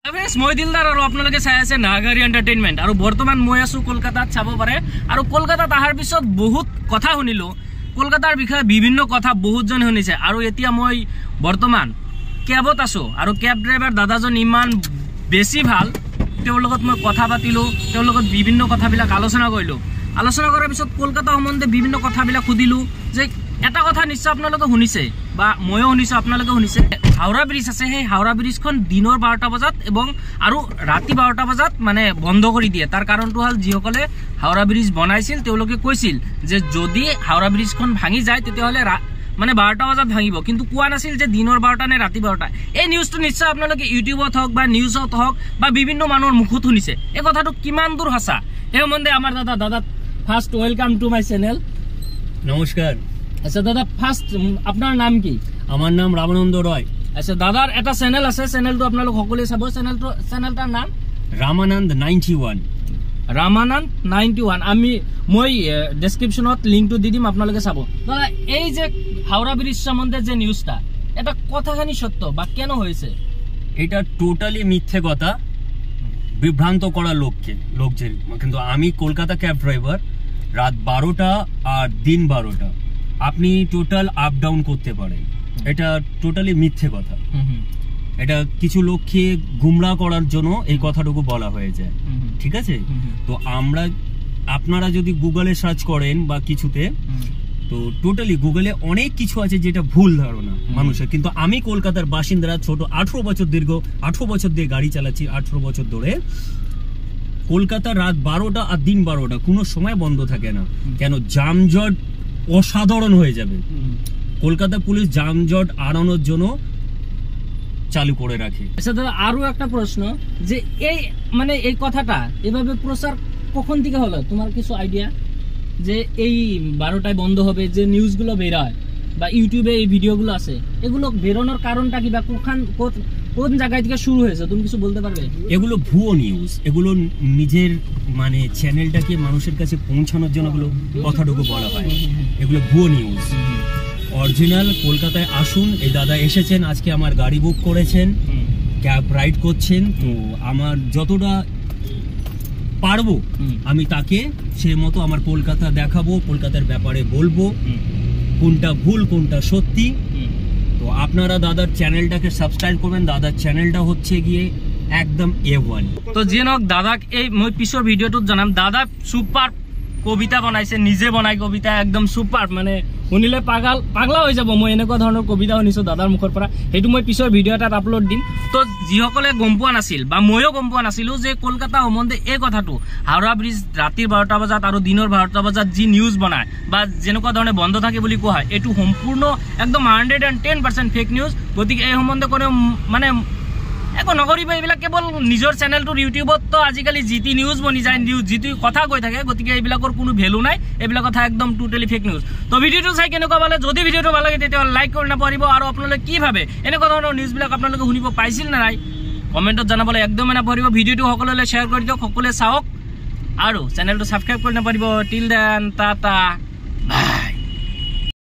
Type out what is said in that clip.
মই দিলদাৰ আৰু আপোনালোকে চাই আছে নাগাৰী এণ্টাৰটেইনমেণ্ট আৰু বৰ্তমান মই আছো কলকাতাত চাব পাৰে আৰু কলকাতাত অহাৰ পিছত বহুত কথা শুনিলো কলকাতাৰ বিষয়ে বিভিন্ন কথা বহুতজন শুনিছে আৰু এতিয়া মই বৰ্তমান কেবত আছো আৰু কেব ড্ৰাইভাৰ দাদাজন ইমান বেছি ভাল তেওঁৰ লগত মই কথা পাতিলো তেওঁৰ লগত বিভিন্ন কথাবিলাক আলোচনা কৰিলো আলোচনা কৰাৰ পিছত কলকাতা সম্বন্ধে বিভিন্ন কথাবিলাক সুধিলো যে এটা কথা নিশ্চয় আপোনালোকে শুনিছে বা ময়ো শুনিছো আপোনালোকে শুনিছে হাওৰা ব্ৰিজ আছে সেই হাওৰা ব্ৰিজখন দিনৰ 12টা বজাত এবং আৰু ৰাতি 12টা বজাত মানে বন্ধ কৰি দিয়ে তাৰ কাৰণটো হল যিসকলে হাওৰা ব্ৰিজ বনাইছিল তেওঁলোকে কৈছিল যে যদি হাওৰা ব্ৰিজখন ভাঙি যায় তেতিয়াহলে মানে 12টা বজাত ভাঙিব কিন্তু কোৱা নাছিল যে দিনৰ 12টা নে ৰাতি 12টা এই নিউজটো নিশ্চয় আপোনালোকে ইউটিউবত হওক বা নিউজত হওক বা বিভিন্ন মানুহৰ মুখত শুনিছে এই কথাটো কিমান দূৰ সঁচা এই সম্বন্ধে আমাৰ দাদা first welcome to my channel নমস্কার আচ্ছা দাদা ফার্স্ট আপনার নাম কি আমার নাম রামানন্দ রয় আচ্ছা দাদার এটা চ্যানেল আছে চ্যানেলটো আপোনালোক সকলে চাব চ্যানেলটাৰ নাম রামানন্দ 91 রামানন্দ 91 আমি মই ডেসক্রিপশনত লিংকটো দি দিম আপোনালোকে চাব দাদা এই যে হাওড়া ব্রিজ সম্বন্ধে যে নিউজটা এটা কথাখানি সত্য বা কেন হয়েছে এটা টোটালি মিথ্যে কথা বিভ্রান্ত করা লোকদের কিন্তু আমি কলকাতা ক্যাব ড্রাইভার রাত 12টা আর দিন 12টা আপনি টোটাল আপ ডাউন করতে পারেন এটা টোটালি মিথ্যে কথা এটা কিছু লোককে গুমরাহ করার জন্য এই কথাটুকু বলা হয়েছে ঠিক আছে তো আপনারা যদি গুগলে সার্চ করেন বা কিছুতে তো টোটালি গুগলে অনেক কিছু আছে যেটা ভুল ধারণা মানুষের কিন্তু আমি কলকাতার বাসিন্দা ছোট 18 বছর দিয়ে গাড়ি চালাচ্ছি 18 বছর ধরে কলকাতা রাত 12টা আর দিন 12টা কোনো সময় বন্ধ থাকে না কেন জামজট অসাধারণ হয়ে যাবে কলকাতা পুলিশ জামজট আড়ানোর জন্য চালু করে রাখে আচ্ছা দাদা আরো একটা প্রশ্ন যে এই মানে এই কথাটা এভাবে প্রচার কখন থেকে হলো তোমার কিছু আইডিয়া যে এই 12টায় বন্ধ হবে যে নিউজগুলো বের হয় বা ইউটিউবে এই ভিডিওগুলো আছে এগুলো বেরোনোর কারণটা কি বা কোন জায়গা থেকে শুরু হয়েছে তুমি কিছু বলতে পারবে এগুলো ভুয়ো নিউজ এগুলো নিজের মানে চ্যানেলটাকে মানুষের কাছে পৌঁছানোর জন্য এগুলো কথাটুকু বলা হয় এগুলো ভুয়ো নিউজ অরিজিনাল কলকাতায় আসুন এই দাদা এসেছেন আজকে আমার গাড়ি বুক করেছেন ক্যাব রাইড করছেন তো আমার যতটা পারবো আমি তাকে সে মতো আমার কলকাতা দেখাবো কলকাতার ব্যাপারে বলবো কোনটা ভুল কোনটা সত্যি তো আপনারা দাদার চ্যানেলটাকে সাবস্ক্রাইব করবেন দাদার চ্যানেলটা হচ্ছে গিয়ে একদম A1 তো যেনক দাদাক এই মই পিছৰ ভিডিওটোত জানাম দাদা সুপার কবিতা বনাইছে নিজে বনাই কবিতা একদম সুপার মানে শুনিলে পাগলা হৈ যাব মই এনেকুৱা ধৰণৰ কবিতা শুনিছো দাদাৰ মুখৰ পৰা হেতু মই পিছৰ ভিডিও এটাত আপলোড দিম তো যিসকলে গম পোৱা নাছিল বা ময়ো গম পোৱা নাছিলো যে কলকাতা সম্বন্ধে এই কথাটো হাওৰা ব্ৰিজ ৰাতিৰ 12টা বজাত আৰু দিনৰ 12টা বজাত যি নিউজ বনায় বা যেনেকুৱা ধৰণে বন্ধ থাকে বুলি কোৱা হয় এটো সম্পূৰ্ণ একদম 110% ফেক নিউজ গতিকে এই সম্বন্ধে কোনো মানে একো নকৰিব এইবিলাক কেৱল নিজৰ চেনেলটোৰ ইউটিউবত তো আজিকালি জিটি নিউজ বনি যায় নিউজ জিটি কথা কৈ থাকে গতিকে এইবিলাকৰ কোনো ভ্যালু নাই এইবিলাক কথা একদম টোটালি ফেক নিউজ তো ভিডিওটো চাই কেনেকুৱা পালে যদি ভিডিওটো ভাল লাগে তেতিয়া লাইক কৰি নাপাৰিব আৰু আপোনালোকে কি ভাবে এনেকুৱা ধৰণৰ নিউজবিলাক আপোনালোকে শুনিব পাইছিল না নাই কমেন্টত জনাবলৈ একদম নাপাৰিব ভিডিওটো সকলোলৈ শ্বেয়াৰ কৰি দিয়ক সকলোৱে চাওক আৰু চেনেলটো সাবস্ক্ৰাইব কৰি নাপাৰিব টিল দেন টাটা